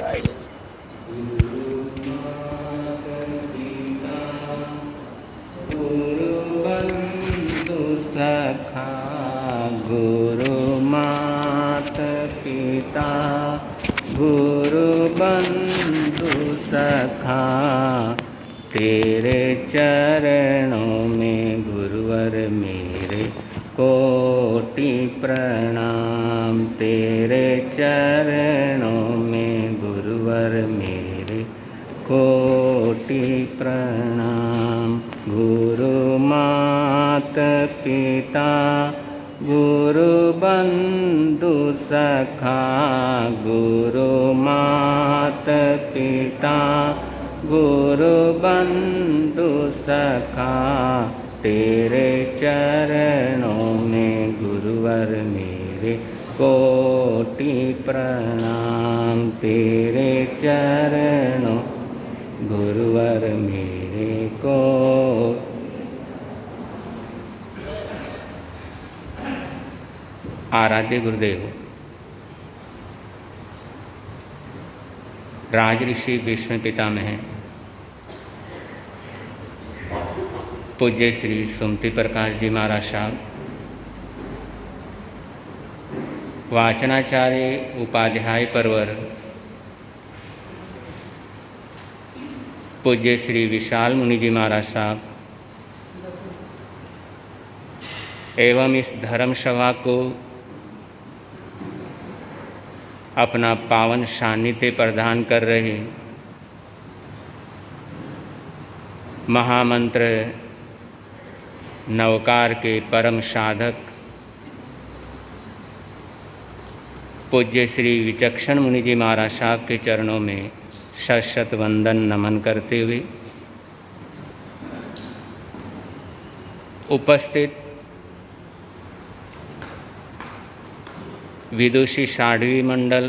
शिवाय। गुरु बंधु सखा गुरु मात पिता, गुरु बंधु सखा तेरे चरणों में गुरुवर मेरे कोटि प्रणाम। तेरे चरणों में गुरुवर मेरे कोटि प्रणाम। गुरु मात पिता गुरु बंधु सखा, गुरु मात पिता गुरु बंधु सखा तेरे चरणों में गुरुवर मेरे कोटि प्रणाम। तेरे चरणों गुरुवर मेरे को। आराध्य गुरुदेव राजऋषि विष्णु पितामह पूज्य श्री सुमति प्रकाश जी महाराज साहब, वाचनाचार्य उपाध्याय परवर पूज्य श्री विशाल मुनि जी महाराज साहब एवं इस धर्म सभा को अपना पावन सान्निध्य प्रदान कर रहे महामंत्र नवकार के परम साधक पूज्य श्री विचक्षण मुनि जी महाराज साहब के चरणों में शत शत वंदन नमन करते हुए उपस्थित विदुषी साध्वी मंडल,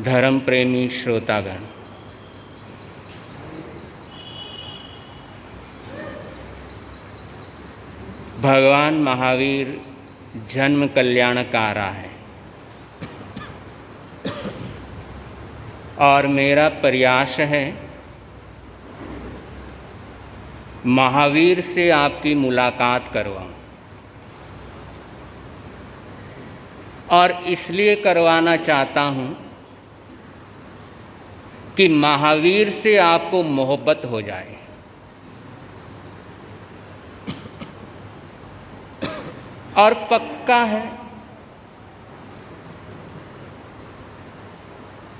धर्म प्रेमी श्रोतागण, भगवान महावीर जन्म कल्याणकारा है और मेरा प्रयास है महावीर से आपकी मुलाकात करवाऊं, और इसलिए करवाना चाहता हूं कि महावीर से आपको मोहब्बत हो जाए। और पक्का है,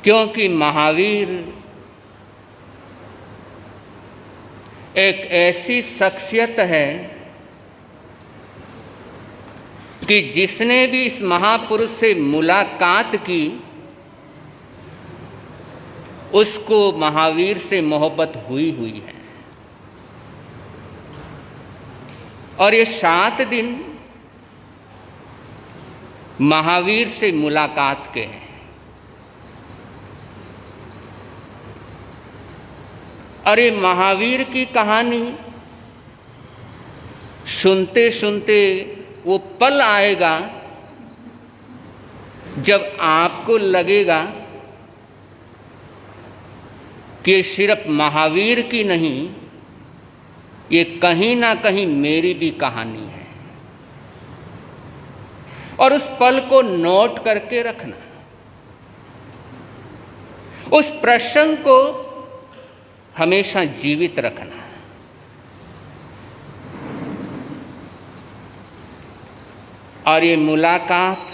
क्योंकि महावीर एक ऐसी शख्सियत है कि जिसने भी इस महापुरुष से मुलाकात की उसको महावीर से मोहब्बत हुई है। और ये 7 दिन महावीर से मुलाकात के हैं। अरे महावीर की कहानी सुनते सुनते वो पल आएगा जब आपको लगेगा कि सिर्फ महावीर की नहीं, ये कहीं ना कहीं मेरी भी कहानी है। और उस पल को नोट करके रखना, उस प्रसंग को हमेशा जीवित रखना। और ये मुलाकात,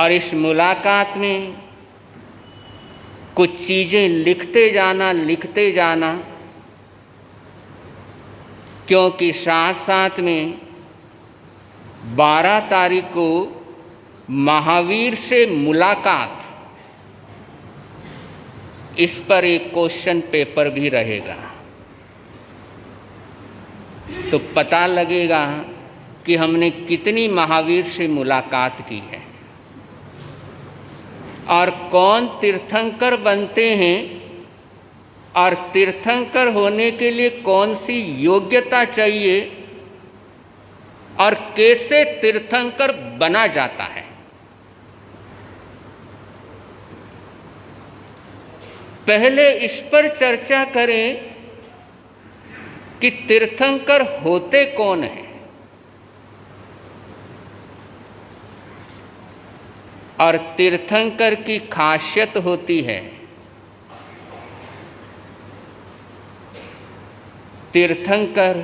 और इस मुलाकात में कुछ चीज़ें लिखते जाना, क्योंकि साथ साथ में 12 तारीख को महावीर से मुलाकात, इस पर एक क्वेश्चन पेपर भी रहेगा। तो पता लगेगा कि हमने कितनी महावीर से मुलाकात की है और कौन तीर्थंकर बनते हैं और तीर्थंकर होने के लिए कौन सी योग्यता चाहिए, और कैसे तीर्थंकर बना जाता है। पहले इस पर चर्चा करें कि तीर्थंकर होते कौन हैं और तीर्थंकर की खासियत होती है तीर्थंकर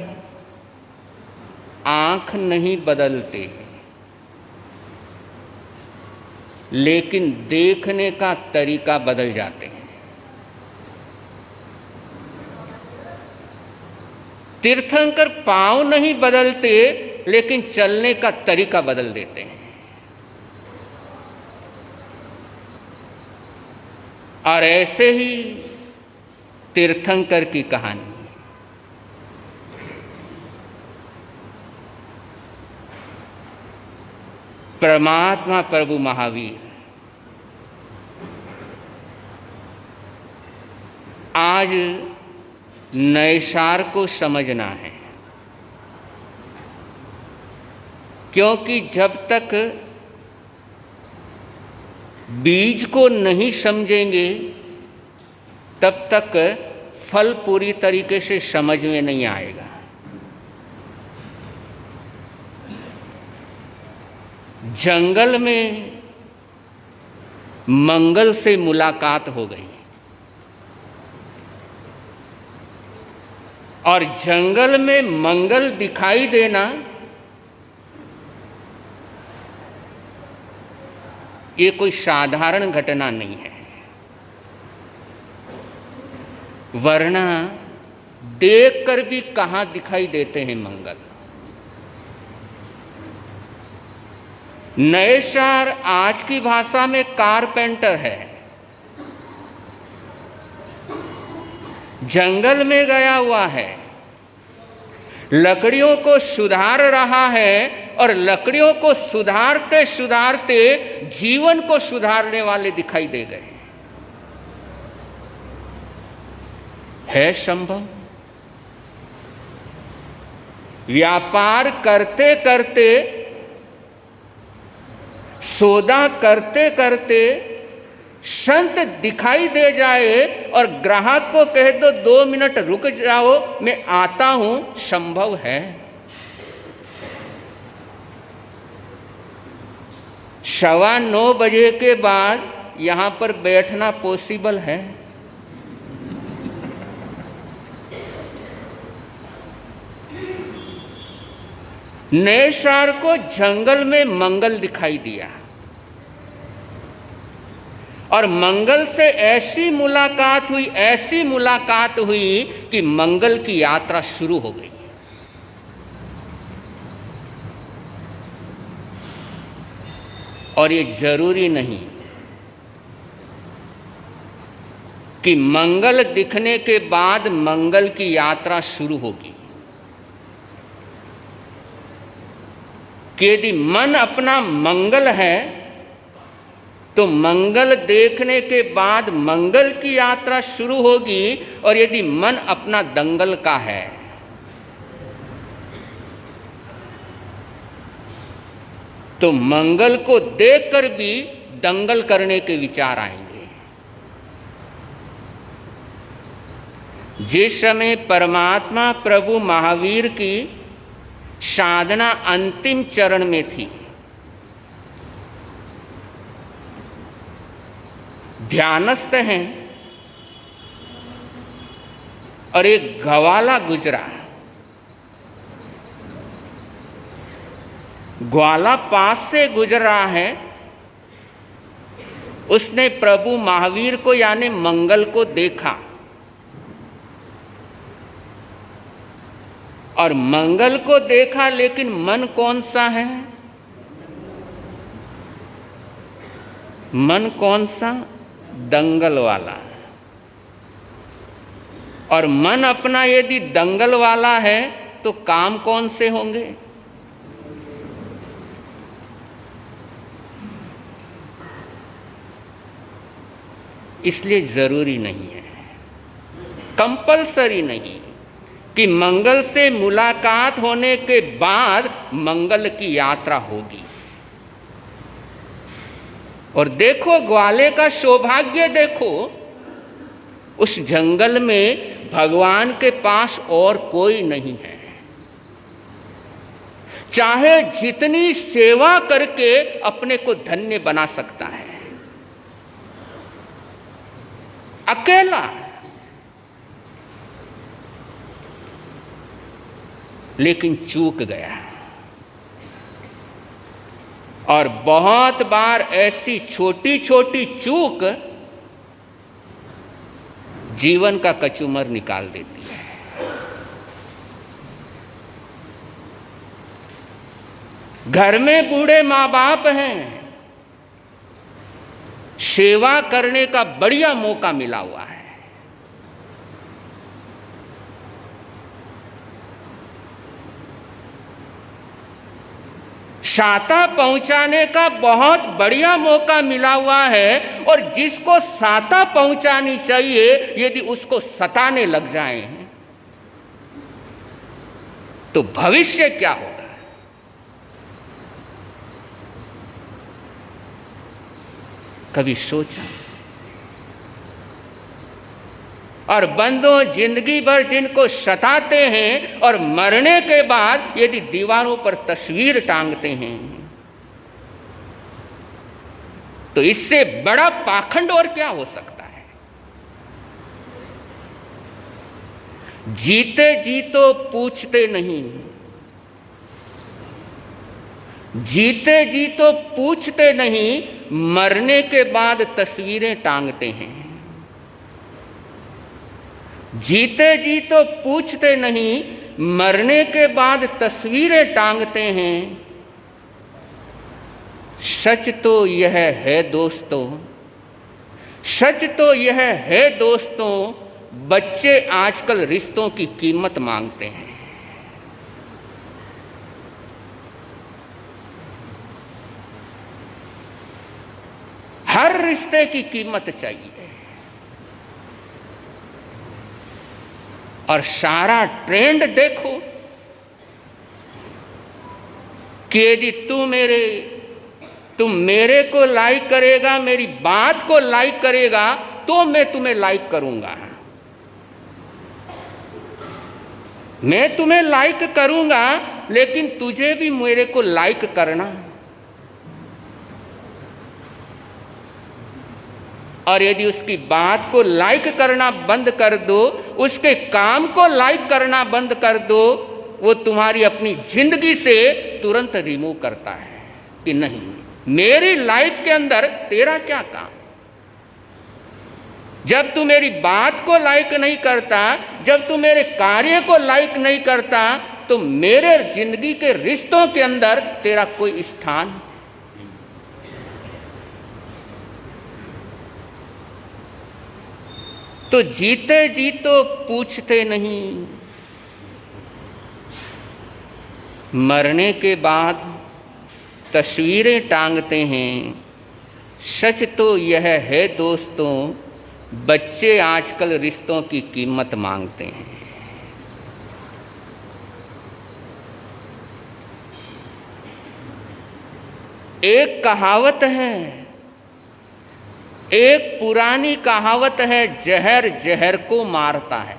आंख नहीं बदलते, लेकिन देखने का तरीका बदल जाते हैं। तीर्थंकर पांव नहीं बदलते, लेकिन चलने का तरीका बदल देते हैं। और ऐसे ही तीर्थंकर की कहानी। परमात्मा प्रभु महावीर आज नैसार को समझना है, क्योंकि जब तक बीज को नहीं समझेंगे तब तक फल पूरी तरीके से समझ में नहीं आएगा। जंगल में मंगल से मुलाकात हो गई और जंगल में मंगल दिखाई देना ये कोई साधारण घटना नहीं है, वरना देखकर भी कहाँ दिखाई देते हैं मंगल। नैसार आज की भाषा में कारपेंटर है। जंगल में गया हुआ है, लकड़ियों को सुधार रहा है और लकड़ियों को सुधारते सुधारते जीवन को सुधारने वाले दिखाई दे गए। है संभव? व्यापार करते करते, सौदा करते करते संत दिखाई दे जाए और ग्राहक को कह दो 2 मिनट रुक जाओ मैं आता हूं, संभव है? 9:15 बजे के बाद यहां पर बैठना पॉसिबल है? नैसार को जंगल में मंगल दिखाई दिया और मंगल से ऐसी मुलाकात हुई कि मंगल की यात्रा शुरू हो गई। और ये जरूरी नहीं कि मंगल दिखने के बाद मंगल की यात्रा शुरू होगी। कि यदि मन अपना मंगल है तो मंगल देखने के बाद मंगल की यात्रा शुरू होगी, और यदि मन अपना दंगल का है तो मंगल को देखकर भी दंगल करने के विचार आएंगे। जिस समय परमात्मा प्रभु महावीर की साधना अंतिम चरण में थी, ध्यानस्थ हैं और एक ग्वाला गुजरा। ग्वाला पास से गुजर रहा है, उसने प्रभु महावीर को यानी मंगल को देखा और मंगल को देखा, लेकिन मन कौन सा है? मन कौन सा? दंगल वाला। और मन अपना यदि दंगल वाला है तो काम कौन से होंगे? इसलिए जरूरी नहीं है, कंपलसरी नहीं कि मंगल से मुलाकात होने के बाद मंगल की यात्रा होगी। और देखो ग्वाले का सौभाग्य, देखो उस जंगल में भगवान के पास और कोई नहीं है। चाहे जितनी सेवा करके अपने को धन्य बना सकता है, अकेला। लेकिन चूक गया। और बहुत बार ऐसी छोटी छोटी चूक जीवन का कचूमर निकाल देती है। घर में बूढ़े माँ बाप हैं, सेवा करने का बढ़िया मौका मिला हुआ है। साता पहुंचाने का बहुत बढ़िया मौका मिला हुआ है, और जिसको साता पहुंचानी चाहिए यदि उसको सताने लग जाए तो भविष्य क्या होगा? कभी सोचा? और बंदों, जिंदगी भर जिनको सताते हैं और मरने के बाद यदि दीवारों पर तस्वीर टांगते हैं, तो इससे बड़ा पाखंड और क्या हो सकता है? जीते जी तो पूछते नहीं, जीते जी तो पूछते नहीं, मरने के बाद तस्वीरें टांगते हैं। जीते जी तो पूछते नहीं, मरने के बाद तस्वीरें टांगते हैं। सच तो यह है दोस्तों, सच तो यह है दोस्तों, बच्चे आजकल रिश्तों की कीमत मांगते हैं। हर रिश्ते की कीमत चाहिए। और सारा ट्रेंड देखो कि यदि तुम मेरे को लाइक करेगा, मेरी बात को लाइक करेगा, तो मैं तुम्हें लाइक करूंगा। मैं तुम्हें लाइक करूंगा, लेकिन तुझे भी मेरे को लाइक करना। और यदि उसकी बात को लाइक करना बंद कर दो, उसके काम को लाइक करना बंद कर दो, वो तुम्हारी अपनी जिंदगी से तुरंत रिमूव करता है कि नहीं, मेरी लाइफ के अंदर तेरा क्या काम? जब तू मेरी बात को लाइक नहीं करता, जब तू मेरे कार्य को लाइक नहीं करता, तो मेरे जिंदगी के रिश्तों के अंदर तेरा कोई स्थान। तो जीते जी तो पूछते नहीं, मरने के बाद तस्वीरें टांगते हैं। सच तो यह है दोस्तों, बच्चे आजकल रिश्तों की कीमत मांगते हैं। एक कहावत है, एक पुरानी कहावत है, जहर जहर को मारता है।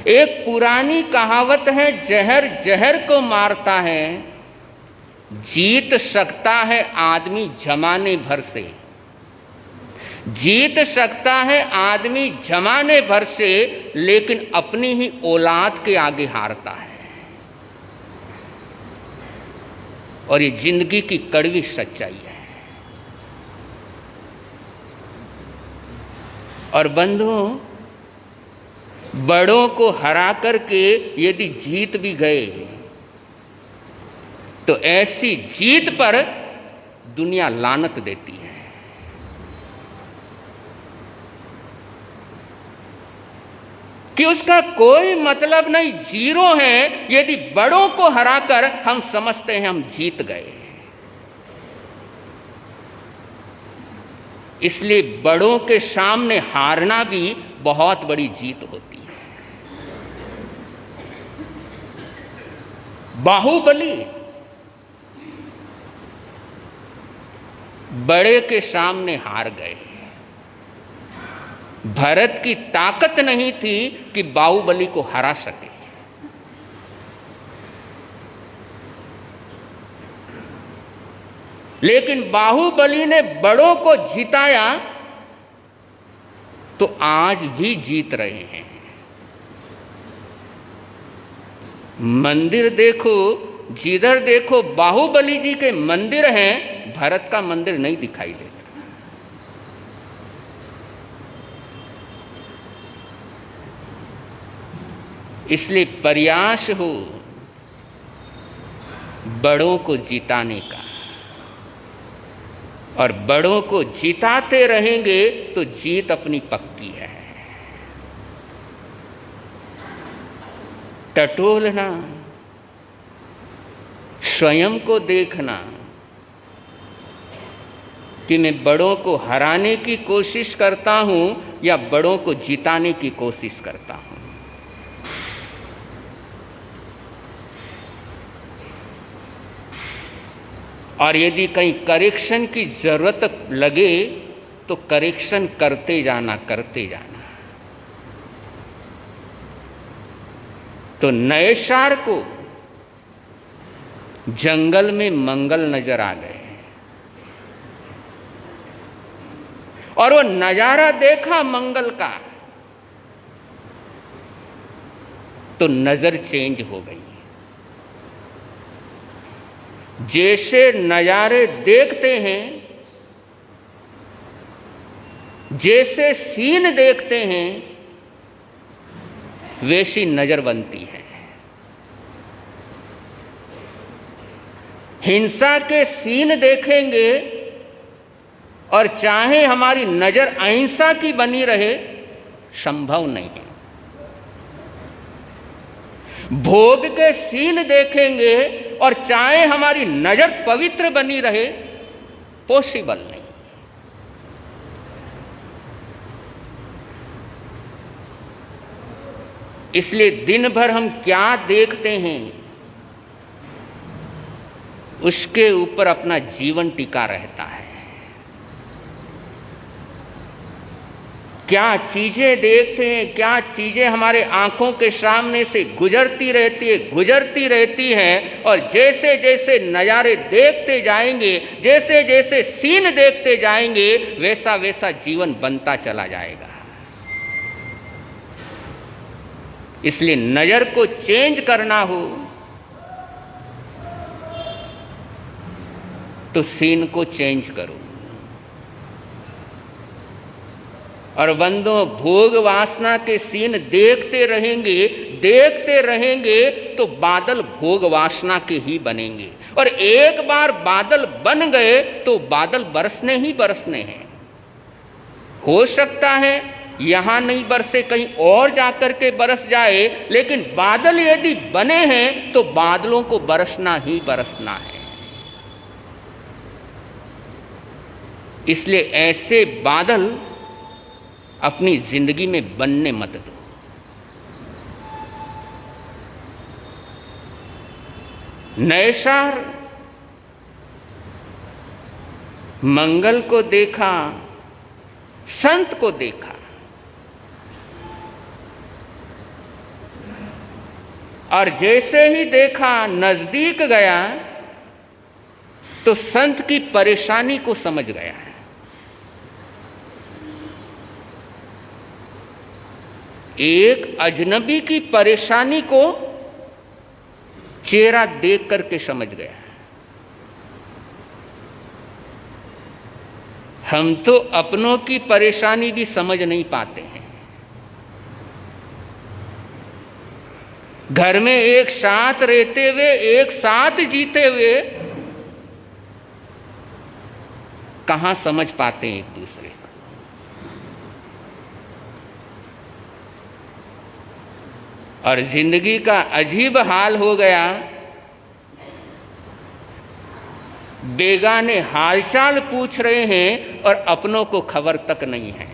एक पुरानी कहावत है, जहर जहर को मारता है। जीत सकता है आदमी जमाने भर से, जीत सकता है आदमी जमाने भर से, लेकिन अपनी ही औलाद के आगे हारता है। और ये जिंदगी की कड़वी सच्चाई है। और बंधुओं, बड़ों को हरा करके यदि जीत भी गए, तो ऐसी जीत पर दुनिया लानत देती है। कि उसका कोई मतलब नहीं, जीरो है। यदि बड़ों को हराकर हम समझते हैं हम जीत गए, इसलिए बड़ों के सामने हारना भी बहुत बड़ी जीत होती है। बाहुबली बड़े के सामने हार गए। भरत की ताकत नहीं थी कि बाहुबली को हरा सके। लेकिन बाहुबली ने बड़ों को जिताया तो आज भी जीत रहे हैं। मंदिर देखो, जिधर देखो बाहुबली जी के मंदिर हैं, भरत का मंदिर नहीं दिखाई देता। इसलिए प्रयास हो बड़ों को जिताने का, और बड़ों को जिताते रहेंगे तो जीत अपनी पक्की है। टटोलना, स्वयं को देखना कि मैं बड़ों को हराने की कोशिश करता हूं या बड़ों को जिताने की कोशिश करता हूं। और यदि कहीं करेक्शन की जरूरत लगे तो करेक्शन करते जाना, करते जाना। तो नैषार को जंगल में मंगल नजर आ गए और वो नजारा देखा मंगल का तो नजर चेंज हो गई। जैसे नजारे देखते हैं, जैसे सीन देखते हैं, वैसी नजर बनती है। हिंसा के सीन देखेंगे और चाहे हमारी नजर अहिंसा की बनी रहे, संभव नहीं है। भोग के सीन देखेंगे और चाहे हमारी नजर पवित्र बनी रहे, पॉसिबल नहीं। इसलिए दिन भर हम क्या देखते हैं, उसके ऊपर अपना जीवन टिका रहता है। क्या चीजें देखते हैं, क्या चीजें हमारे आंखों के सामने से गुजरती रहती है, और जैसे जैसे नज़ारे देखते जाएंगे, जैसे जैसे सीन देखते जाएंगे, वैसा वैसा जीवन बनता चला जाएगा। इसलिए नजर को चेंज करना हो तो सीन को चेंज करो। और बंदों, भोग वासना के सीन देखते रहेंगे तो बादल भोग वासना के ही बनेंगे। और एक बार बादल बन गए तो बादल बरसने ही बरसने हैं। हो सकता है यहां नहीं बरसे, कहीं और जाकर के बरस जाए, लेकिन बादल यदि बने हैं तो बादलों को बरसना ही बरसना है। इसलिए ऐसे बादल अपनी जिंदगी में बनने मत दो। नैषार मंगल को देखा, संत को देखा, और जैसे ही देखा, नजदीक गया तो संत की परेशानी को समझ गया है। एक अजनबी की परेशानी को चेहरा देख करके समझ गया। हम तो अपनों की परेशानी भी समझ नहीं पाते हैं। घर में एक साथ रहते हुए, एक साथ जीते हुए, कहां समझ पाते हैं एक दूसरे को। और जिंदगी का अजीब हाल हो गया, बेगाने हालचाल पूछ रहे हैं और अपनों को खबर तक नहीं है।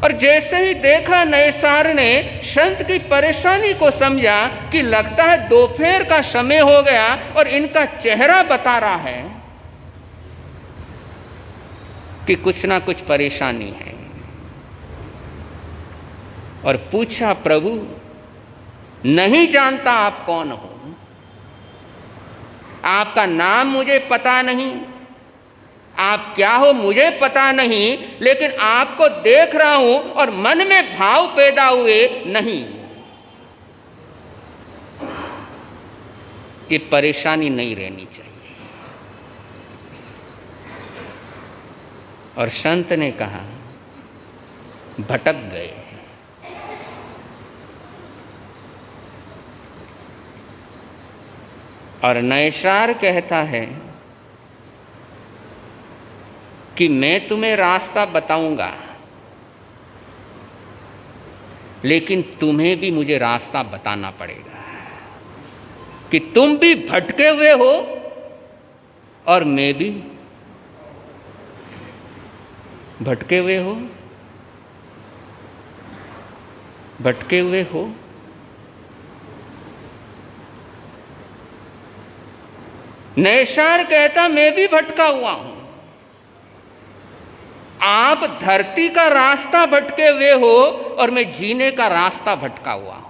और जैसे ही देखा नैसार ने संत की परेशानी को समझा कि लगता है दोपहर का समय हो गया और इनका चेहरा बता रहा है कि कुछ ना कुछ परेशानी है, और पूछा, प्रभु नहीं जानता आप कौन हो, आपका नाम मुझे पता नहीं, आप क्या हो मुझे पता नहीं, लेकिन आपको देख रहा हूं और मन में भाव पैदा हुए, नहीं, ये परेशानी नहीं रहनी चाहिए। और संत ने कहा, भटक गए। और नैसार कहता है कि मैं तुम्हें रास्ता बताऊंगा, लेकिन तुम्हें भी मुझे रास्ता बताना पड़ेगा कि तुम भी भटके हुए हो और मैं भी भटके हुए हो, भटके हुए हो। नैसार कहता, मैं भी भटका हुआ हूं। आप धरती का रास्ता भटके हुए हो और मैं जीने का रास्ता भटका हुआ हूं।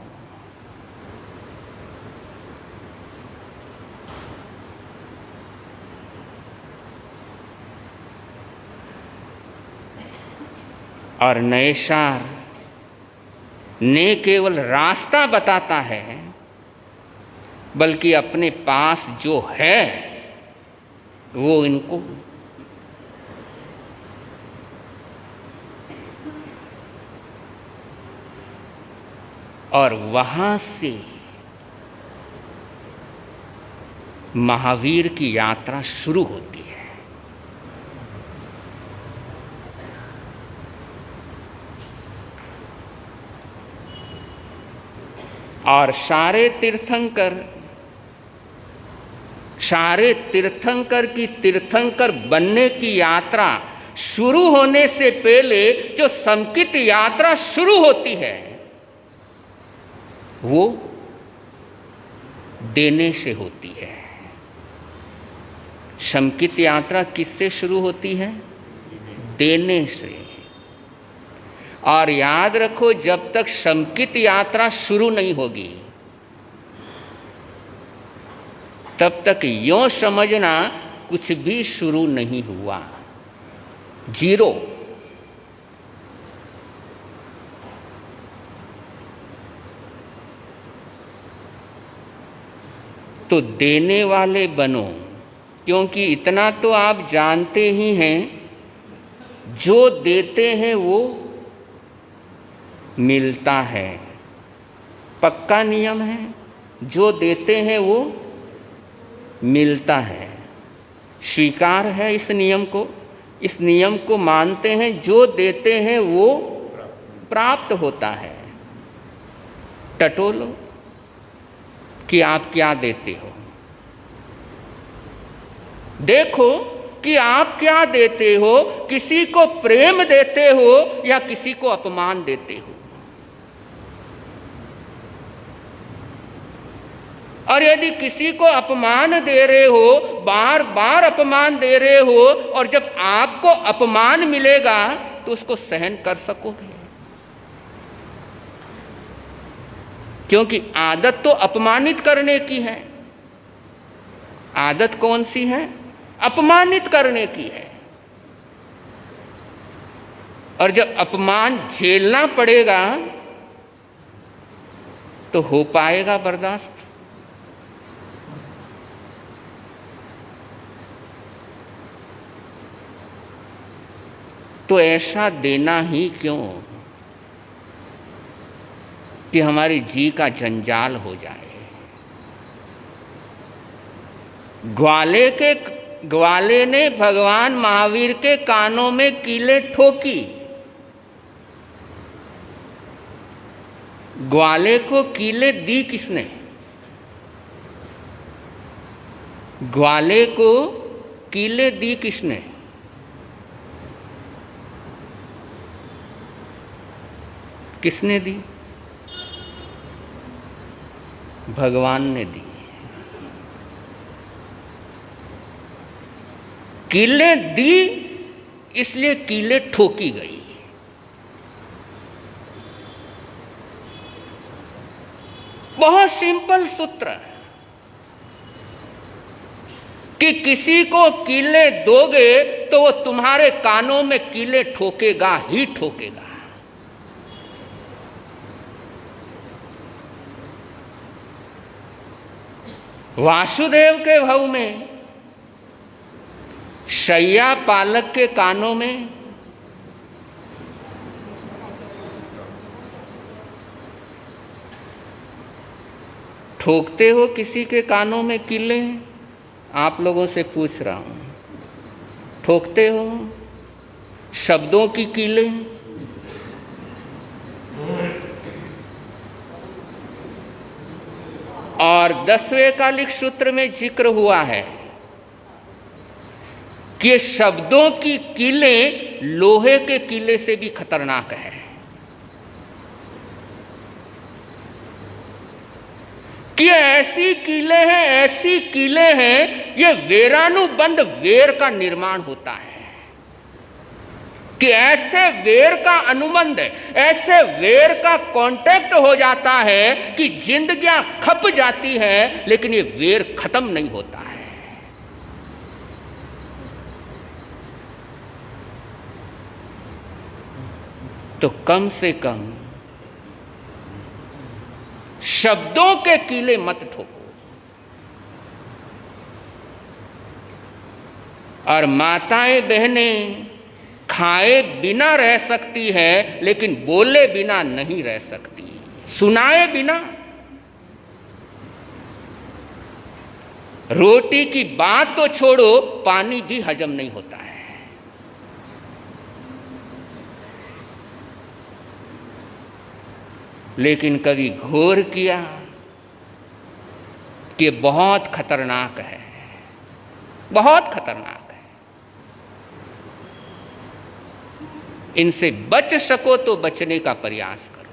और नैसार ने केवल रास्ता बताता है, बल्कि अपने पास जो है वो इनको और वहां से महावीर की यात्रा शुरू होती है। और सारे तीर्थंकर की तीर्थंकर बनने की यात्रा शुरू होने से पहले जो संकित यात्रा शुरू होती है वो देने से होती है। संकित यात्रा किससे शुरू होती है? देने से। और याद रखो, जब तक संकित यात्रा शुरू नहीं होगी तब तक यों समझना कुछ भी शुरू नहीं हुआ, जीरो। तो देने वाले बनो, क्योंकि इतना तो आप जानते ही हैं, जो देते हैं वो मिलता है। पक्का नियम है, जो देते हैं वो मिलता है। स्वीकार है इस नियम को, इस नियम को मानते हैं, जो देते हैं वो प्राप्त होता है। टटोलो कि आप क्या देते हो, देखो कि आप क्या देते हो, किसी को प्रेम देते हो या किसी को अपमान देते हो। और यदि किसी को अपमान दे रहे हो, बार बार अपमान दे रहे हो, और जब आपको अपमान मिलेगा तो उसको सहन कर सकोगे, क्योंकि आदत तो अपमानित करने की है। आदत कौन सी है? अपमानित करने की है। और जब अपमान झेलना पड़ेगा तो हो पाएगा बर्दाश्त? तो ऐसा देना ही क्यों कि हमारी जी का जंजाल हो जाए। ग्वाले ने भगवान महावीर के कानों में कीलें ठोकी। ग्वाले को कीलें दी किसने? ग्वाले को कीलें दी किसने? किसने दी? भगवान ने दी। कीलें दी इसलिए कीलें ठोकी गई। बहुत सिंपल सूत्र है कि किसी को कीलें दोगे तो वो तुम्हारे कानों में कीलें ठोकेगा ही ठोकेगा। वासुदेव के भव में शैया पालक के कानों में ठोकते हो किसी के कानों में कीलें? आप लोगों से पूछ रहा हूं, ठोकते हो शब्दों की कीलें? और 10वें कालिक सूत्र में जिक्र हुआ है कि शब्दों की कीलें लोहे के कीले से भी खतरनाक है। कि ऐसी कीलें हैं, ऐसी कीलें हैं, ये वेरानुबंध वेर का निर्माण होता है कि ऐसे वेर का अनुबंध है, ऐसे वेर का कांटेक्ट हो जाता है कि जिंदगियां खप जाती है, लेकिन ये वेर खत्म नहीं होता है। तो कम से कम शब्दों के कीले मत ठोको। और माताएं बहनें खाए बिना रह सकती है, लेकिन बोले बिना नहीं रह सकती, सुनाए बिना। रोटी की बात तो छोड़ो, पानी भी हजम नहीं होता है। लेकिन कभी घोर किया कि बहुत खतरनाक है, बहुत खतरनाक है। इनसे बच सको तो बचने का प्रयास करो,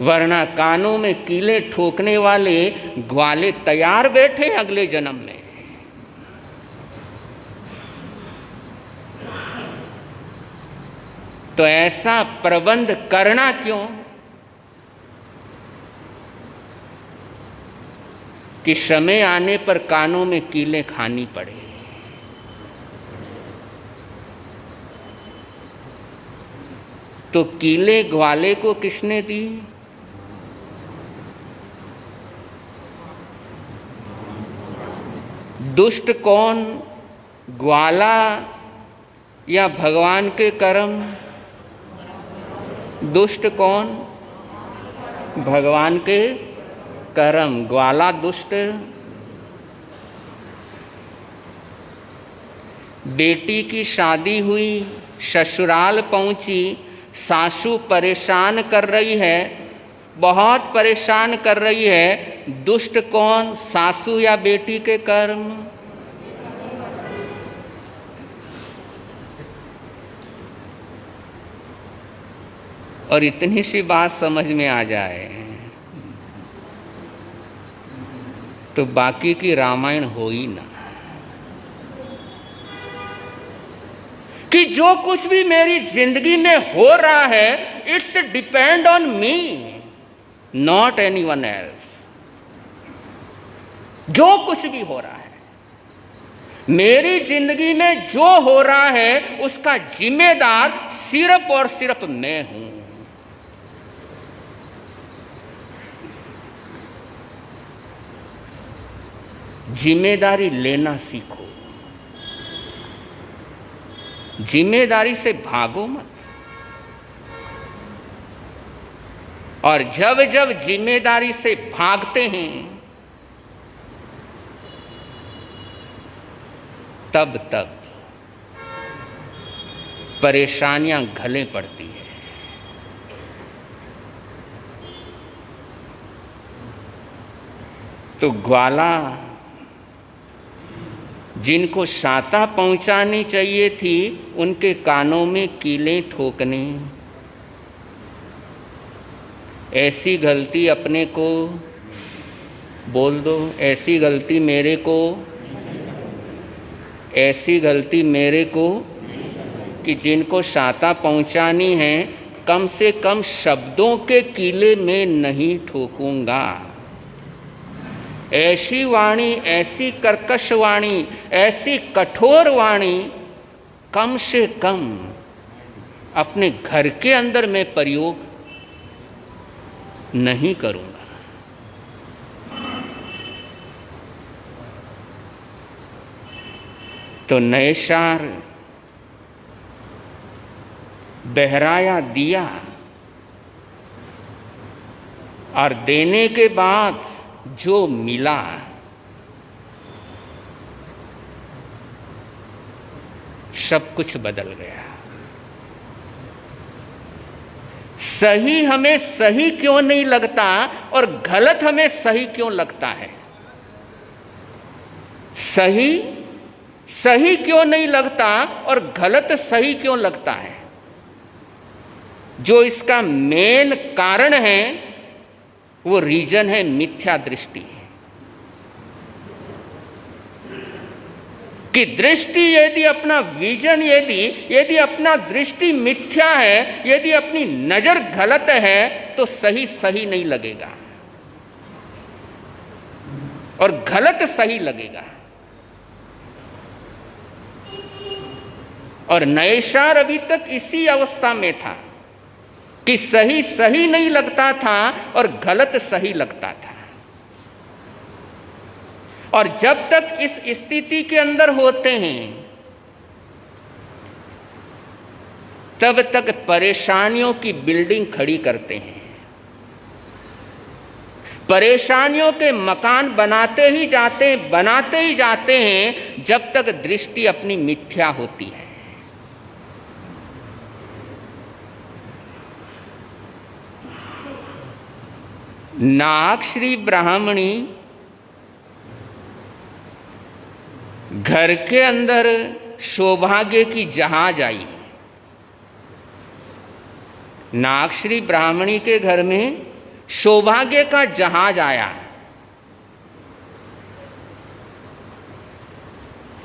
वरना कानों में कीले ठोकने वाले ग्वाले तैयार बैठे अगले जन्म में। तो ऐसा प्रबंध करना क्यों कि समय आने पर कानों में कीलें खानी पड़े। तो कीले ग्वाले को किसने दी? दुष्ट कौन, ग्वाला या भगवान के कर्म? दुष्ट कौन? भगवान के कर्म। ग्वाला दुष्ट। बेटी की शादी हुई, ससुराल पहुंची, सासू परेशान कर रही है, बहुत परेशान कर रही है। दुष्ट कौन, सासू या बेटी के कर्म? और इतनी सी बात समझ में आ जाए तो बाकी की रामायण हो ही ना। कि जो कुछ भी मेरी जिंदगी में हो रहा है, it's depend on me, not anyone else. जो कुछ भी हो रहा है मेरी जिंदगी में, जो हो रहा है, उसका जिम्मेदार सिर्फ और सिर्फ मैं हूं। जिम्मेदारी लेना सीखो, जिम्मेदारी से भागो मत। और जब जब जिम्मेदारी से भागते हैं, तब तब परेशानियां गले पड़ती है। तो ग्वाला जिनको शाता पहुंचानी चाहिए थी उनके कानों में कीलें ठोकने। ऐसी गलती अपने को, बोल दो, ऐसी गलती मेरे को, ऐसी गलती मेरे को कि जिनको शाता पहुंचानी है कम से कम शब्दों के कीले में नहीं ठोकूंगा। ऐसी वाणी, ऐसी कर्कश वाणी, ऐसी कठोर वाणी कम से कम अपने घर के अंदर मैं प्रयोग नहीं करूंगा। तो नैषार बहराया दिया और देने के बाद जो मिला सब कुछ बदल गया। सही हमें सही क्यों नहीं लगता और गलत हमें सही क्यों लगता है? सही सही क्यों नहीं लगता और गलत सही क्यों लगता है? जो इसका मेन कारण है वो रीजन है मिथ्या दृष्टि। कि दृष्टि यदि अपना विजन, यदि अपना दृष्टि मिथ्या है, यदि अपनी नजर गलत है तो सही सही नहीं लगेगा और गलत सही लगेगा। और नैषार अभी तक इसी अवस्था में था कि सही सही नहीं लगता था और गलत सही लगता था। और जब तक इस स्थिति के अंदर होते हैं तब तक परेशानियों की बिल्डिंग खड़ी करते हैं, परेशानियों के मकान बनाते ही जाते हैं जब तक दृष्टि अपनी मिथ्या होती है। नागश्री ब्राह्मणी घर के अंदर सौभाग्य की जहाज आई। नागश्री ब्राह्मणी के घर में सौभाग्य का जहाज आया,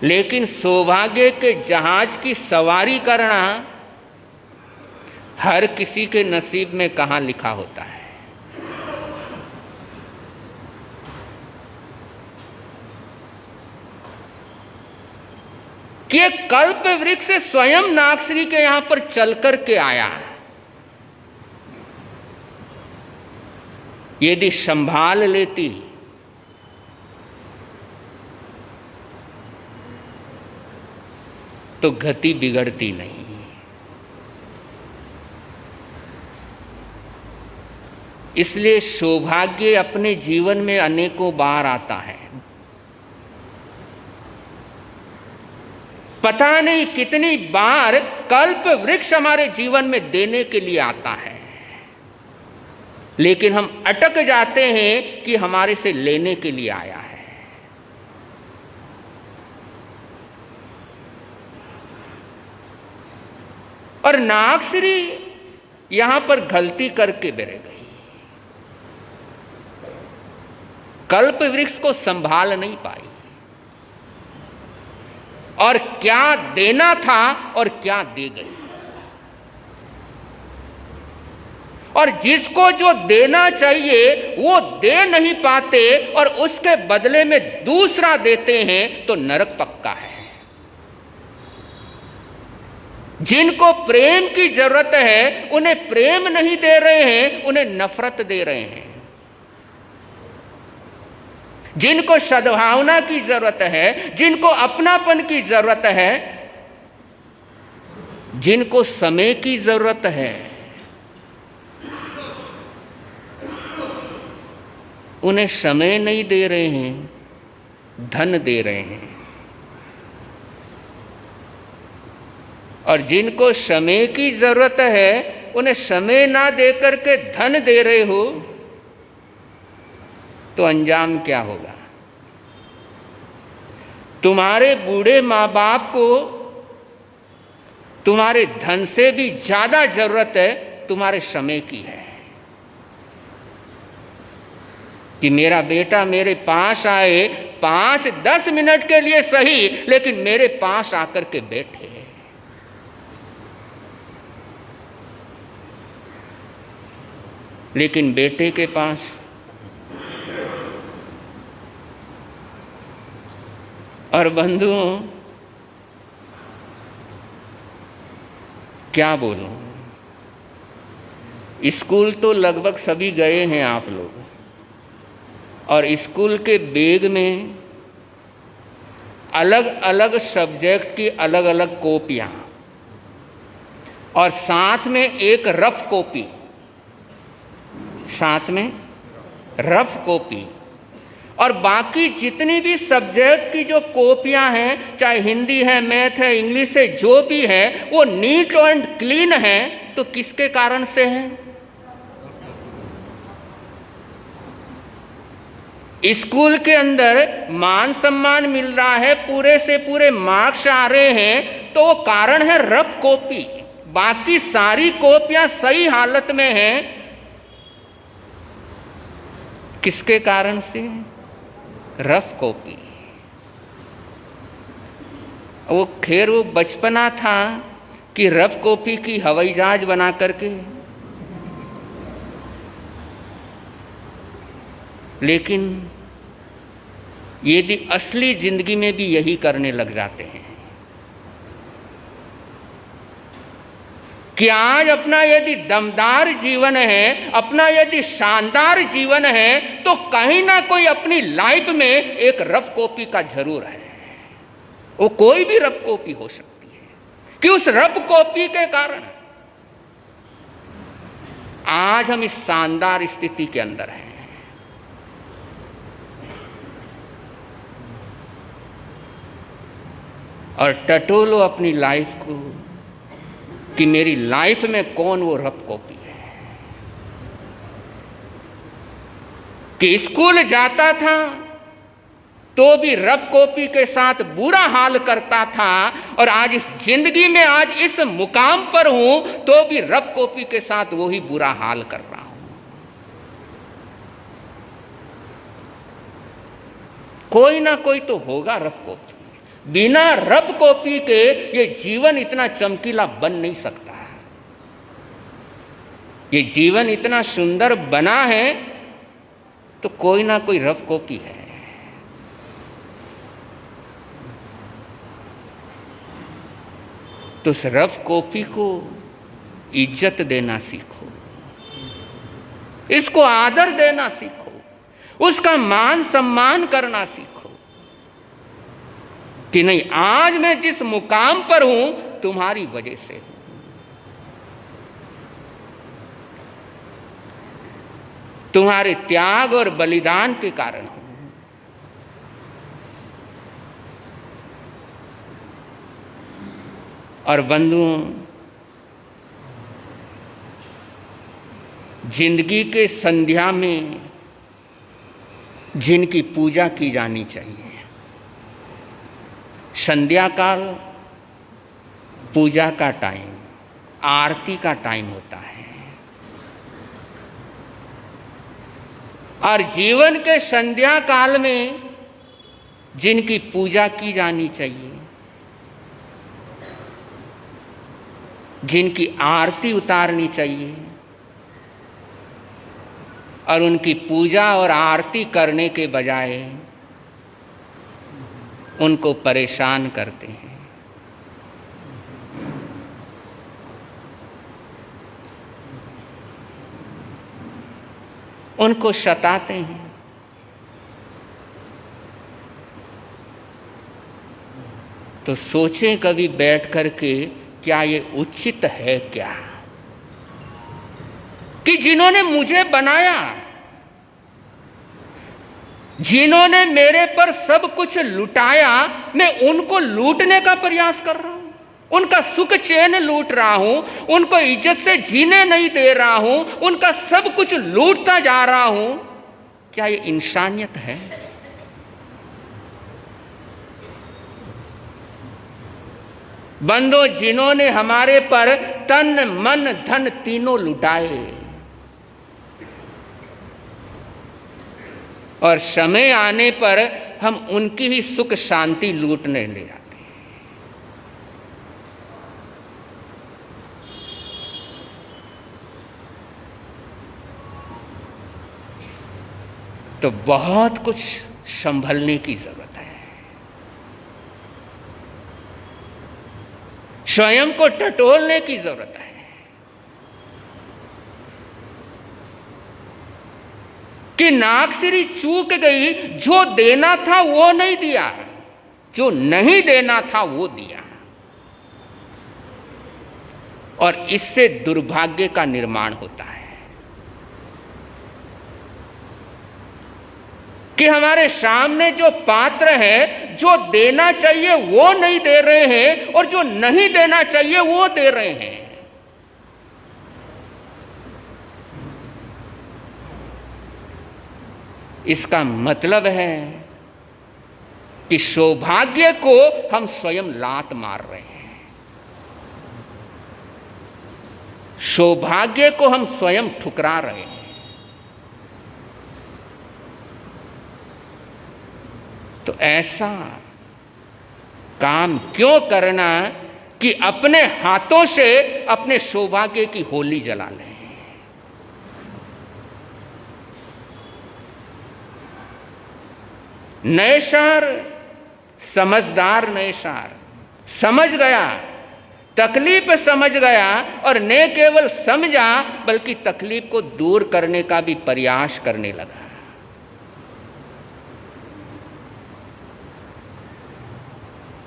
लेकिन सौभाग्य के जहाज की सवारी करना हर किसी के नसीब में कहाँ लिखा होता है। कि कल्प वृक्ष से स्वयं नागश्री के यहां पर चल कर के आया। यदि संभाल लेती तो गति बिगड़ती नहीं। इसलिए सौभाग्य अपने जीवन में अनेकों बार आता है। पता नहीं कितनी बार कल्प वृक्ष हमारे जीवन में देने के लिए आता है, लेकिन हम अटक जाते हैं कि हमारे से लेने के लिए आया है। और नागश्री यहां पर गलती करके गिर गई, कल्प वृक्ष को संभाल नहीं पाई और क्या देना था और क्या दे गई। और जिसको जो देना चाहिए वो दे नहीं पाते और उसके बदले में दूसरा देते हैं तो नरक पक्का है। जिनको प्रेम की जरूरत है उन्हें प्रेम नहीं दे रहे हैं, उन्हें नफरत दे रहे हैं। जिनको सद्भावना की जरूरत है, जिनको अपनापन की जरूरत है, जिनको समय की जरूरत है, उन्हें समय नहीं दे रहे हैं, धन दे रहे हैं। और जिनको समय की जरूरत है उन्हें समय ना दे करके धन दे रहे हो तो अंजाम क्या होगा? तुम्हारे बूढ़े माँ बाप को तुम्हारे धन से भी ज्यादा जरूरत है तुम्हारे समय की है, कि मेरा बेटा मेरे पास आए 5-10 मिनट के लिए सही, लेकिन मेरे पास आकर के बैठे। लेकिन बेटे के पास और बंधुओं क्या बोलूं, स्कूल तो लगभग सभी गए हैं आप लोग, और स्कूल के बैग में अलग अलग सब्जेक्ट की अलग अलग कॉपियां और साथ में एक रफ कॉपी, साथ में रफ कॉपी, और बाकी जितनी भी सब्जेक्ट की जो कॉपियां हैं, चाहे हिंदी है, मैथ है, इंग्लिश है, जो भी है, वो नीट एंड क्लीन है। तो किसके कारण से है? स्कूल के अंदर मान सम्मान मिल रहा है, पूरे से पूरे मार्क्स आ रहे हैं, तो वो कारण है रफ कॉपी। बाकी सारी कॉपियां सही हालत में हैं, किसके कारण से? Rough copy. वो खैर वो बचपना था कि रफ कॉपी की हवाई जहाज बना करके, लेकिन यदि असली जिंदगी में भी यही करने लग जाते हैं कि आज अपना यदि दमदार जीवन है, अपना यदि शानदार जीवन है, तो कहीं ना कोई अपनी लाइफ में एक रफ कॉपी का जरूर है। वो कोई भी रफ कॉपी हो सकती है कि उस रफ कॉपी के कारण आज हम इस शानदार स्थिति के अंदर हैं। और टटोलो अपनी लाइफ को कि मेरी लाइफ में कौन वो रफ कॉपी है। कि स्कूल जाता था तो भी रफ कॉपी के साथ बुरा हाल करता था, और आज इस जिंदगी में, आज इस मुकाम पर हूं, तो भी रफ कॉपी के साथ वही बुरा हाल कर रहा हूं। कोई ना कोई तो होगा रफ कॉपी। बिना रफ कॉपी के ये जीवन इतना चमकीला बन नहीं सकता। ये जीवन इतना सुंदर बना है तो कोई ना कोई रफ कॉपी है। तो उस रफ कॉपी को इज्जत देना सीखो, इसको आदर देना सीखो, उसका मान सम्मान करना सीखो कि नहीं, आज मैं जिस मुकाम पर हूं तुम्हारी वजह से हूं। तुम्हारे त्याग और बलिदान के कारण हूं। और बंधुओं, जिंदगी के संध्या में जिनकी पूजा की जानी चाहिए, संध्या काल पूजा का टाइम, आरती का टाइम होता है। और जीवन के संध्या काल में जिनकी पूजा की जानी चाहिए, जिनकी आरती उतारनी चाहिए, और उनकी पूजा और आरती करने के बजाय उनको परेशान करते हैं। उनको सताते हैं। तो सोचें कभी बैठ करके, क्या ये उचित है क्या कि जिन्होंने मुझे बनाया, जिन्होंने मेरे पर सब कुछ लुटाया, मैं उनको लूटने का प्रयास कर रहा हूं, उनका सुख चैन लूट रहा हूं, उनको इज्जत से जीने नहीं दे रहा हूं, उनका सब कुछ लूटता जा रहा हूं। क्या ये इंसानियत है? बंदो जिन्होंने हमारे पर तन मन धन तीनों लुटाए और समय आने पर हम उनकी ही सुख शांति लूटने ले जाते हैं। तो बहुत कुछ संभलने की जरूरत है, स्वयं को टटोलने की जरूरत है। कि नाकसिरी चूक गई, जो देना था वो नहीं दिया, जो नहीं देना था वो दिया, और इससे दुर्भाग्य का निर्माण होता है कि हमारे सामने जो पात्र है, जो देना चाहिए वो नहीं दे रहे हैं और जो नहीं देना चाहिए वो दे रहे हैं। इसका मतलब है कि सौभाग्य को हम स्वयं लात मार रहे हैं, सौभाग्य को हम स्वयं ठुकरा रहे हैं। तो ऐसा काम क्यों करना कि अपने हाथों से अपने सौभाग्य की होली जला लें। नैषार समझदार नैषार समझ गया, तकलीफ समझ गया, और न केवल समझा बल्कि तकलीफ को दूर करने का भी प्रयास करने लगा।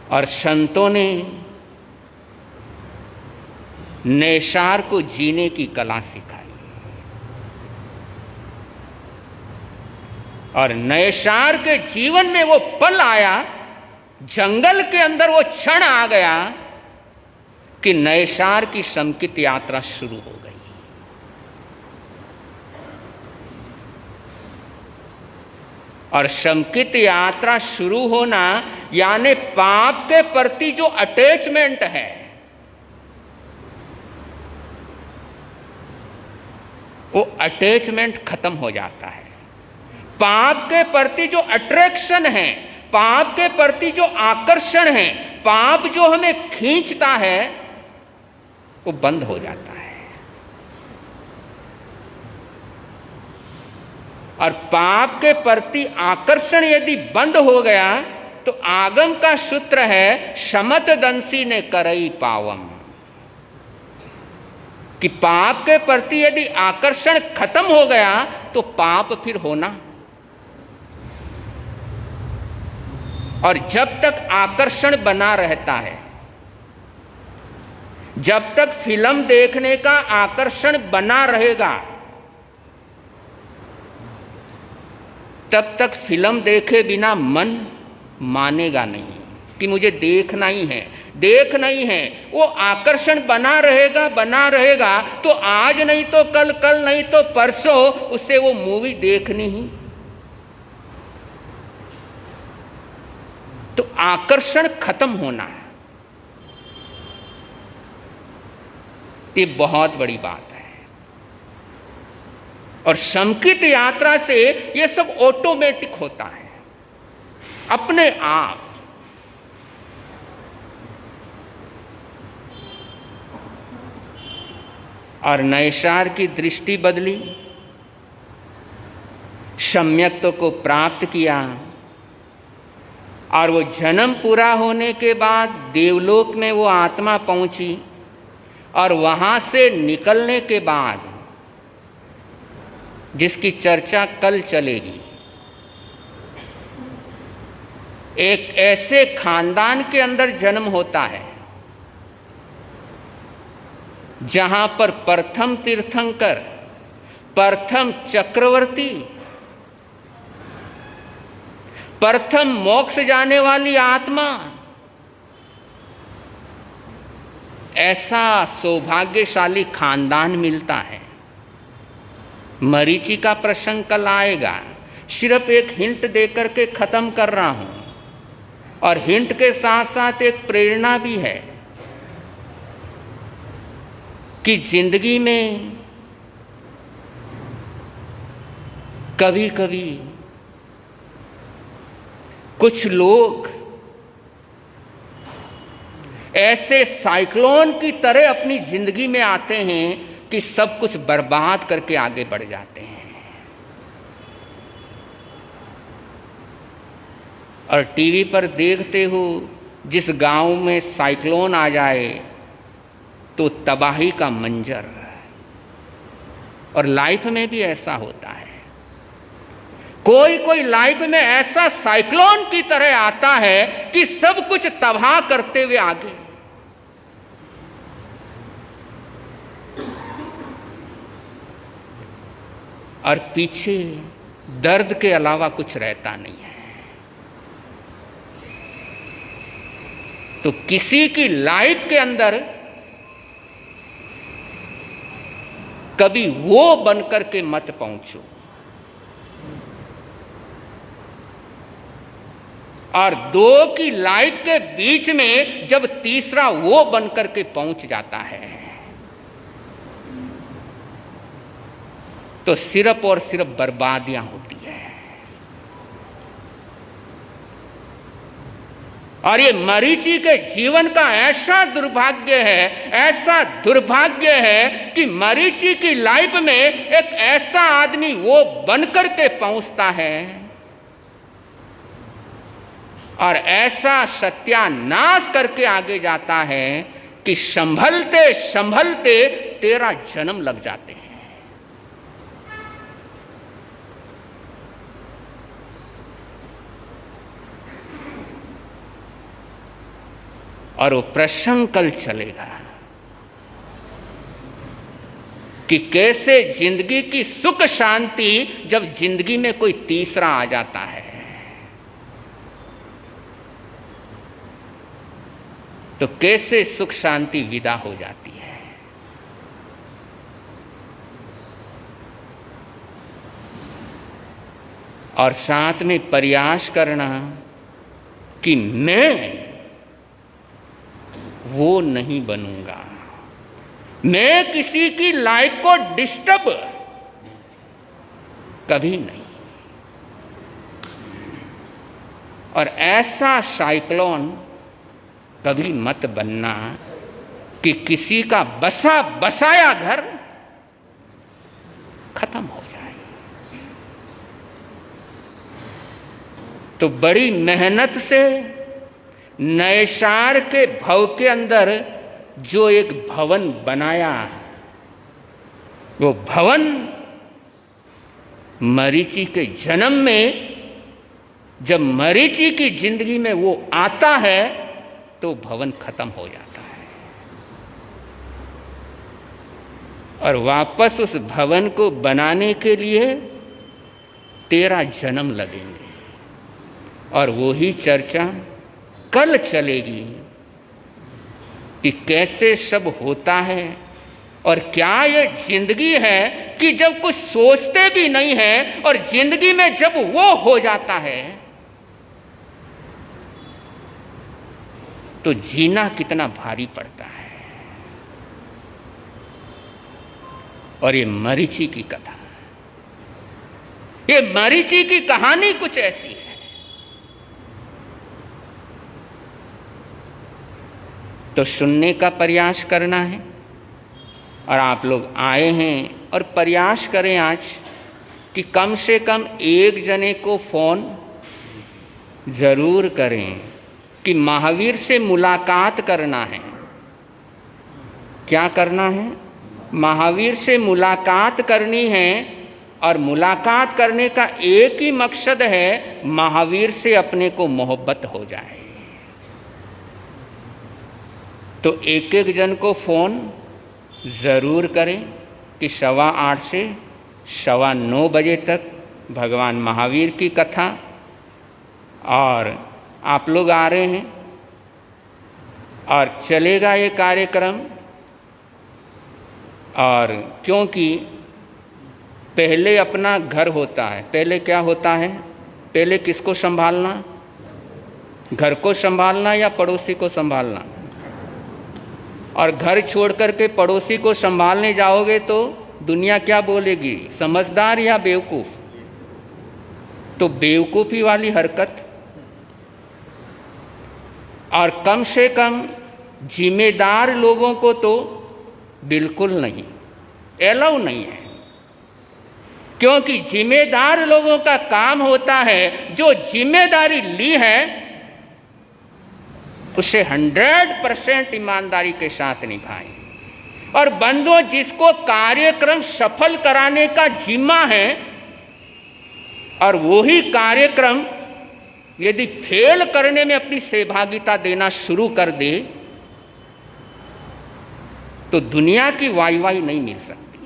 और संतों ने नैषार को जीने की कला सिखाई, और नैषार के जीवन में वो पल आया, जंगल के अंदर वो क्षण आ गया कि नैषार की समकित यात्रा शुरू हो गई। और समकित यात्रा शुरू होना यानी पाप के प्रति जो अटैचमेंट है वो अटैचमेंट खत्म हो जाता है। पाप के प्रति जो अट्रैक्शन है, पाप के प्रति जो आकर्षण है, पाप जो हमें खींचता है वो बंद हो जाता है। और पाप के प्रति आकर्षण यदि बंद हो गया तो आगम का सूत्र है समत दंसी ने करई पावम, कि पाप के प्रति यदि आकर्षण खत्म हो गया तो पाप फिर होना। और जब तक आकर्षण बना रहता है, जब तक फिल्म देखने का आकर्षण बना रहेगा, तब तक फिल्म देखे बिना मन मानेगा नहीं कि मुझे देखना ही है, देखना ही है। वो आकर्षण बना रहेगा, तो आज नहीं तो कल, कल नहीं तो परसों उससे वो मूवी देखनी ही। तो आकर्षण खत्म होना है, ये बहुत बड़ी बात है। और समकित यात्रा से ये सब ऑटोमेटिक होता है अपने आप। और नैषार की दृष्टि बदली, सम्यक्त्व को प्राप्त किया, और वो जन्म पूरा होने के बाद देवलोक में वो आत्मा पहुंची, और वहां से निकलने के बाद जिसकी चर्चा कल चलेगी, एक ऐसे खानदान के अंदर जन्म होता है जहां पर प्रथम तीर्थंकर, प्रथम चक्रवर्ती, प्रथम मोक्ष जाने वाली आत्मा, ऐसा सौभाग्यशाली खानदान मिलता है। मरीचि का प्रसंग कल आएगा, सिर्फ एक हिंट देकर के खत्म कर रहा हूं, और हिंट के साथ साथ एक प्रेरणा भी है कि जिंदगी में कभी कभी कुछ लोग ऐसे साइक्लोन की तरह अपनी जिंदगी में आते हैं कि सब कुछ बर्बाद करके आगे बढ़ जाते हैं। और टीवी पर देखते हो जिस गांव में साइक्लोन आ जाए तो तबाही का मंजर, और लाइफ में भी ऐसा होता है। कोई कोई लाइफ में ऐसा साइक्लोन की तरह आता है कि सब कुछ तबाह करते हुए आगे। और पीछे दर्द के अलावा कुछ रहता नहीं है। तो किसी की लाइफ के अंदर कभी वो बनकर के मत पहुंचो, और दो की लाइफ के बीच में जब तीसरा वो बनकर के पहुंच जाता है तो सिर्फ और सिर्फ बर्बादियां होती है। और ये मरीचि के जीवन का ऐसा दुर्भाग्य है, ऐसा दुर्भाग्य है कि मरीचि की लाइफ में एक ऐसा आदमी वो बनकर के पहुंचता है और ऐसा सत्यानाश करके आगे जाता है कि संभलते संभलते 13 जन्म लग जाते हैं। और वो प्रसंग कल चलेगा कि कैसे जिंदगी की सुख शांति जब जिंदगी में कोई तीसरा आ जाता है तो कैसे सुख शांति विदा हो जाती है। और साथ में प्रयास करना कि मैं वो नहीं बनूंगा, मैं किसी की लाइफ को डिस्टर्ब कभी नहीं। और ऐसा साइक्लोन कभी मत बनना कि किसी का बसा बसाया घर खत्म हो जाए। तो बड़ी मेहनत से नैसार के भव के अंदर जो एक भवन बनाया, वो भवन मरीचि के जन्म में जब मरीचि की जिंदगी में वो आता है तो भवन खत्म हो जाता है और वापस उस भवन को बनाने के लिए 13 जन्म लगेंगे। और वो ही चर्चा कल चलेगी कि कैसे सब होता है और क्या ये जिंदगी है कि जब कुछ सोचते भी नहीं है और जिंदगी में जब वो हो जाता है तो जीना कितना भारी पड़ता है। और ये मरीचि की कथा, ये मरीचि की कहानी कुछ ऐसी है। तो सुनने का प्रयास करना है। और आप लोग आए हैं और प्रयास करें आज कि कम से कम एक जने को फ़ोन ज़रूर करें कि महावीर से मुलाकात करना है। क्या करना है? महावीर से मुलाकात करनी है। और मुलाकात करने का एक ही मकसद है, महावीर से अपने को मोहब्बत हो जाए। तो एक एक जन को फ़ोन ज़रूर करें कि 8:15 से 9:15 बजे तक भगवान महावीर की कथा। और आप लोग आ रहे हैं और चलेगा ये कार्यक्रम। और क्योंकि पहले अपना घर होता है, पहले क्या होता है? पहले किसको संभालना? घर को संभालना या पड़ोसी को संभालना? और घर छोड़ करके पड़ोसी को संभालने जाओगे तो दुनिया क्या बोलेगी, समझदार या बेवकूफ़? तो बेवकूफ़ी वाली हरकत। और कम से कम जिम्मेदार लोगों को तो बिल्कुल नहीं, एलाउ नहीं है, क्योंकि जिम्मेदार लोगों का काम होता है जो जिम्मेदारी ली है उसे 100% ईमानदारी के साथ निभाएं। और बंधुओं, जिसको कार्यक्रम सफल कराने का जिम्मा है और वही कार्यक्रम यदि फेल करने में अपनी सहभागिता देना शुरू कर दे तो दुनिया की वाहवाही नहीं मिल सकती।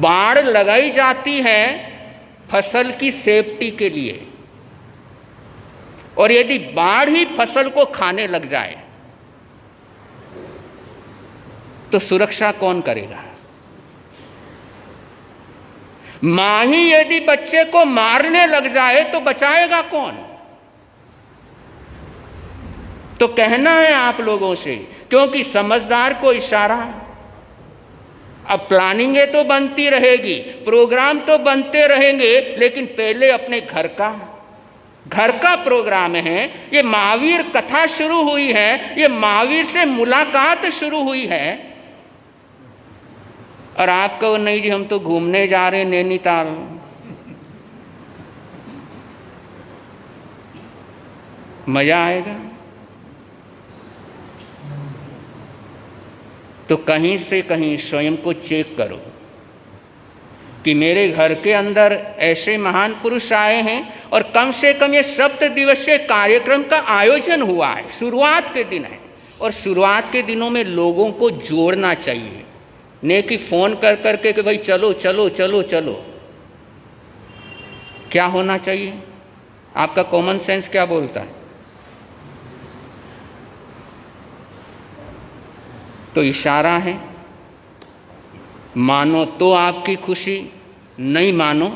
बाड़ लगाई जाती है फसल की सेफ्टी के लिए, और यदि बाढ़ ही फसल को खाने लग जाए तो सुरक्षा कौन करेगा? मां ही यदि बच्चे को मारने लग जाए तो बचाएगा कौन? तो कहना है आप लोगों से, क्योंकि समझदार को इशारा। अब प्लानिंगें तो बनती रहेगी, प्रोग्राम तो बनते रहेंगे, लेकिन पहले अपने घर का प्रोग्राम है। ये महावीर कथा शुरू हुई है, ये महावीर से मुलाकात शुरू हुई है, और आप कहो नहीं जी हम तो घूमने जा रहे हैं नैनीताल। मजा आएगा? तो कहीं से कहीं स्वयं को चेक करो कि मेरे घर के अंदर ऐसे महान पुरुष आए हैं, और कम से कम ये 7 दिवसीय कार्यक्रम का आयोजन हुआ है, शुरुआत के दिन है, और शुरुआत के दिनों में लोगों को जोड़ना चाहिए, ने कि फोन कर करके कि भाई चलो चलो चलो चलो। क्या होना चाहिए? आपका कॉमन सेंस क्या बोलता है? तो इशारा है, मानो तो आपकी खुशी, नहीं मानो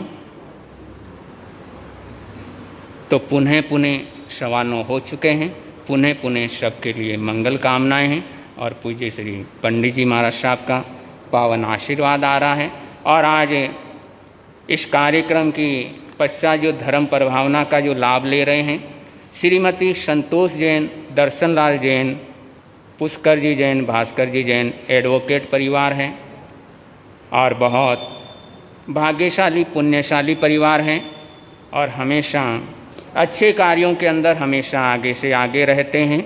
तो पुनः पुनः 9:15 हो चुके हैं। पुनः पुनः सबके लिए मंगल कामनाएं हैं, और पूज्य श्री पंडित जी महाराज साहब का पावन आशीर्वाद आ रहा है। और आज इस कार्यक्रम की पश्चात जो धर्म प्रभावना का जो लाभ ले रहे हैं, श्रीमती संतोष जैन, दर्शन लाल जैन, पुष्कर जी जैन, भास्कर जी जैन एडवोकेट परिवार है, और बहुत भाग्यशाली पुण्यशाली परिवार हैं, और हमेशा अच्छे कार्यों के अंदर हमेशा आगे से आगे रहते हैं।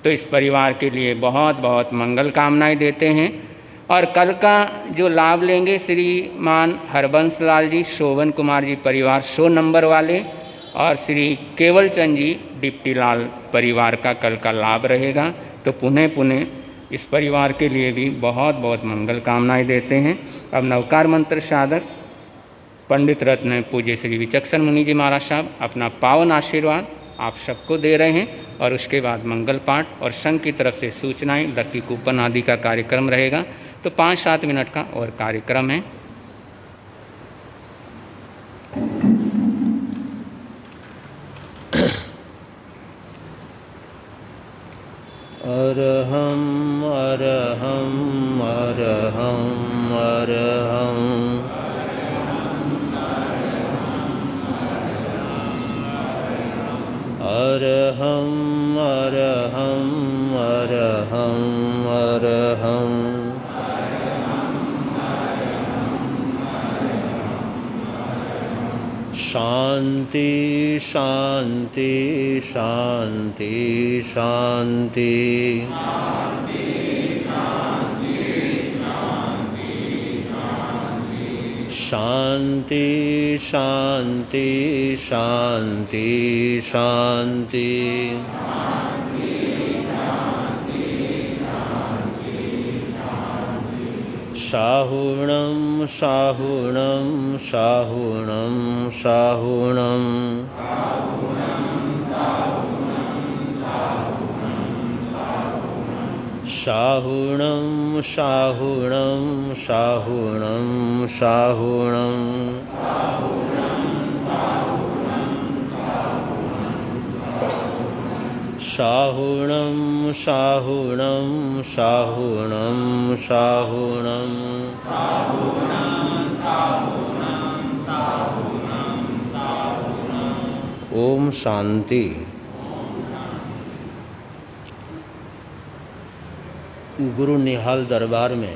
तो इस परिवार के लिए बहुत बहुत मंगल कामनाएं देते हैं। और कल का जो लाभ लेंगे श्रीमान हरबंस लाल जी, शोभन कुमार जी परिवार 100 नंबर वाले, और श्री केवल चंद जी डिप्टी लाल परिवार का कल का लाभ रहेगा। तो पुनः पुनः इस परिवार के लिए भी बहुत बहुत मंगल कामनाएं देते हैं। अब नवकार मंत्र साधक पंडित रत्न पूज्य श्री विचक्षण मुनि जी महाराज साहब अपना पावन आशीर्वाद आप सबको दे रहे हैं, और उसके बाद मंगल पाठ और संघ की तरफ से सूचनाएं, लकी कूपन आदि का कार्यक्रम रहेगा। तो 5-7 मिनट का और कार्यक्रम है। अरहं अरहं अरहं अरहं अरहं अरहं अरहं अरहं शांति शांति शांति शांति शांति शांति शांति शांति शाहुणं शाहुणं शाहुणं शाहुणं शाहुणं शाहुणं शाहुणं शाहुणं शाहुणं शाहुणं शाहुणं शाहुणं ओम शांति। गुरु निहाल दरबार में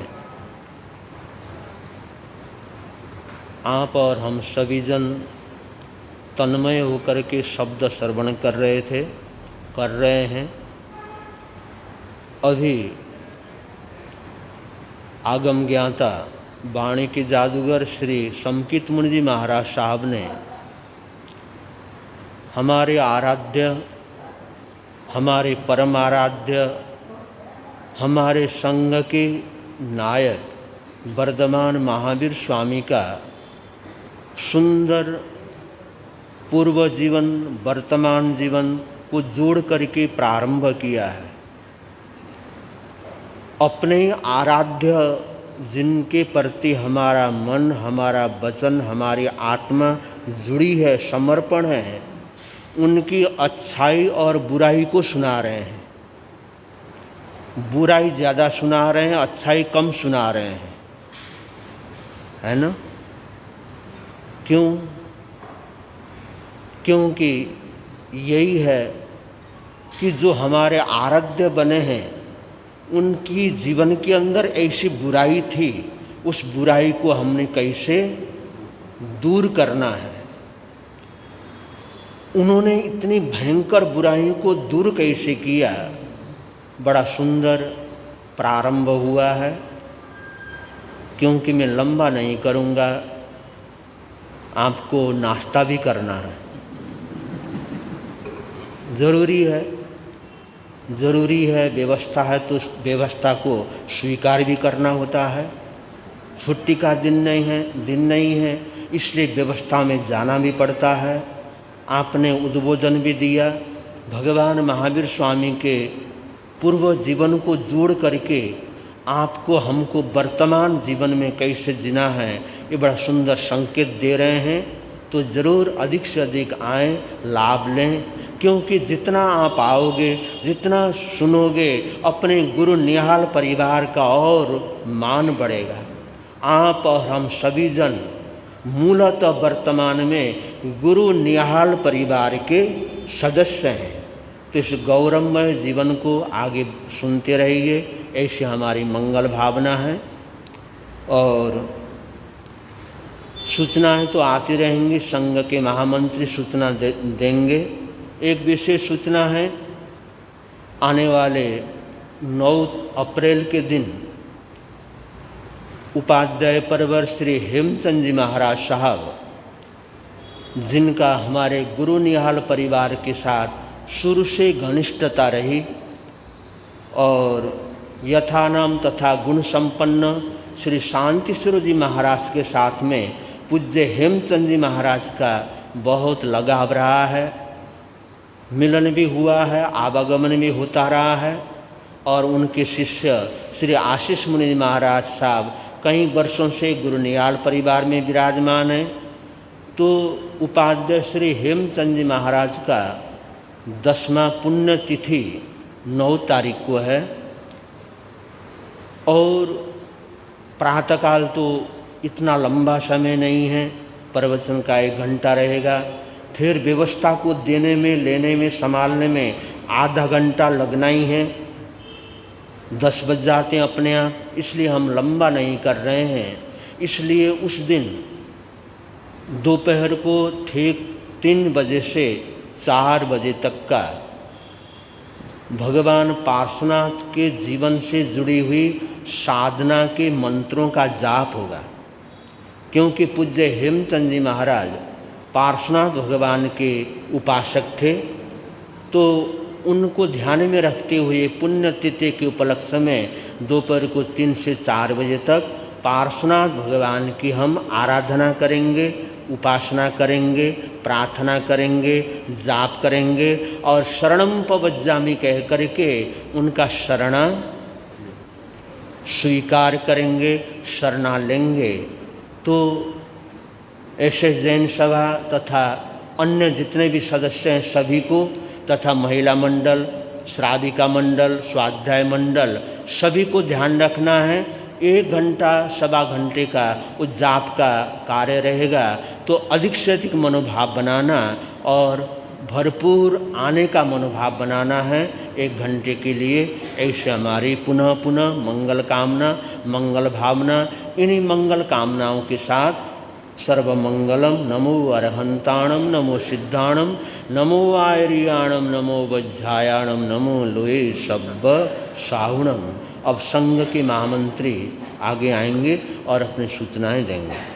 आप और हम सभी जन तन्मय होकर के शब्द श्रवण कर रहे हैं। अभी आगम ज्ञाता वाणी के जादूगर श्री समकित मुनि जी महाराज साहब ने हमारे आराध्य, हमारे परम आराध्य, हमारे संघ के नायक वर्धमान महावीर स्वामी का सुंदर पूर्व जीवन वर्तमान जीवन को जोड़ करके प्रारंभ किया है। अपने आराध्य जिनके प्रति हमारा मन, हमारा वचन, हमारी आत्मा जुड़ी है, समर्पण है, उनकी अच्छाई और बुराई को सुना रहे हैं। बुराई ज़्यादा सुना रहे हैं, अच्छाई कम सुना रहे हैं, है ना? क्यों? क्योंकि यही है कि जो हमारे आराध्य बने हैं उनकी जीवन के अंदर ऐसी बुराई थी, उस बुराई को हमने कैसे दूर करना है। उन्होंने इतनी भयंकर बुराई को दूर कैसे किया, बड़ा सुंदर प्रारंभ हुआ है। क्योंकि मैं लंबा नहीं करूँगा, आपको नाश्ता भी करना है, ज़रूरी है। व्यवस्था है तो उस व्यवस्था को स्वीकार भी करना होता है। छुट्टी का दिन नहीं है, इसलिए व्यवस्था में जाना भी पड़ता है। आपने उद्बोधन भी दिया। भगवान महावीर स्वामी के पूर्व जीवन को जोड़ करके आपको हमको वर्तमान जीवन में कैसे जीना है, ये बड़ा सुंदर संकेत दे रहे हैं। तो ज़रूर अधिक से अधिक आएँ, लाभ लें। क्योंकि जितना आप आओगे, जितना सुनोगे, अपने गुरु निहाल परिवार का और मान बढ़ेगा। आप और हम सभी जन मूलतः वर्तमान में गुरु निहाल परिवार के सदस्य हैं। तो इस गौरवमय जीवन को आगे सुनते रहिए, ऐसी हमारी मंगल भावना है। और सूचनाएं तो आती रहेंगी, संघ के महामंत्री सूचना देंगे। एक विशेष सूचना है, आने वाले 9 अप्रैल के दिन उपाध्याय परवर श्री हेमचंद जी महाराज साहब, जिनका हमारे गुरु निहाल परिवार के साथ शुरू से घनिष्ठता रही और यथानाम तथा गुण संपन्न श्री शांति स्वरूप जी महाराज के साथ में पूज्य हेमचंद जी महाराज का बहुत लगाव रहा है। मिलन भी हुआ है, आवागमन भी होता रहा है। और उनके शिष्य श्री आशीष मुनि महाराज साहब कई वर्षों से गुरु निहाल परिवार में विराजमान हैं। तो उपाध्याय श्री हेमचंद जी महाराज का 10वां पुण्य तिथि 9 तारीख को है। और प्रातःकाल तो इतना लंबा समय नहीं है, प्रवचन का 1 घंटा रहेगा। फिर व्यवस्था को देने में, लेने में, संभालने में आधा घंटा लगना ही है। 10 बज जाते हैं अपने आप, इसलिए हम लंबा नहीं कर रहे हैं। इसलिए उस दिन दोपहर को ठीक 3 बजे से 4 बजे तक का भगवान पार्श्वनाथ के जीवन से जुड़ी हुई साधना के मंत्रों का जाप होगा। क्योंकि पूज्य हेमचंद जी महाराज पार्श्वनाथ भगवान के उपासक थे, तो उनको ध्यान में रखते हुए पुण्यतिथि के उपलक्ष्य में दोपहर को 3 से 4 बजे तक पार्श्वनाथ भगवान की हम आराधना करेंगे, उपासना करेंगे, प्रार्थना करेंगे, जाप करेंगे और शरणम पवज्जामि कह करके उनका शरणा स्वीकार करेंगे, शरणा लेंगे। तो ऐसे जैन सभा तथा अन्य जितने भी सदस्य हैं सभी को, तथा महिला मंडल श्राविका मंडल, स्वाध्याय मंडल सभी को ध्यान रखना है। 1 घंटा सवा घंटे का उस जाप का कार्य रहेगा, तो अधिक से अधिक मनोभाव बनाना और भरपूर आने का मनोभाव बनाना है 1 घंटे के लिए। ऐसे हमारी पुनः पुनः मंगल कामना, मंगल भावना, इन्हीं मंगल कामनाओं के साथ सर्वमंगलम, नमो अरहंताणम, नमो सिद्धाणम, नमो आयरियाणम, नमो वज्रायाणम, नमो लोए सब्ब साहुणम। अब संघ के महामंत्री आगे आएंगे और अपनी सूचनाएं देंगे।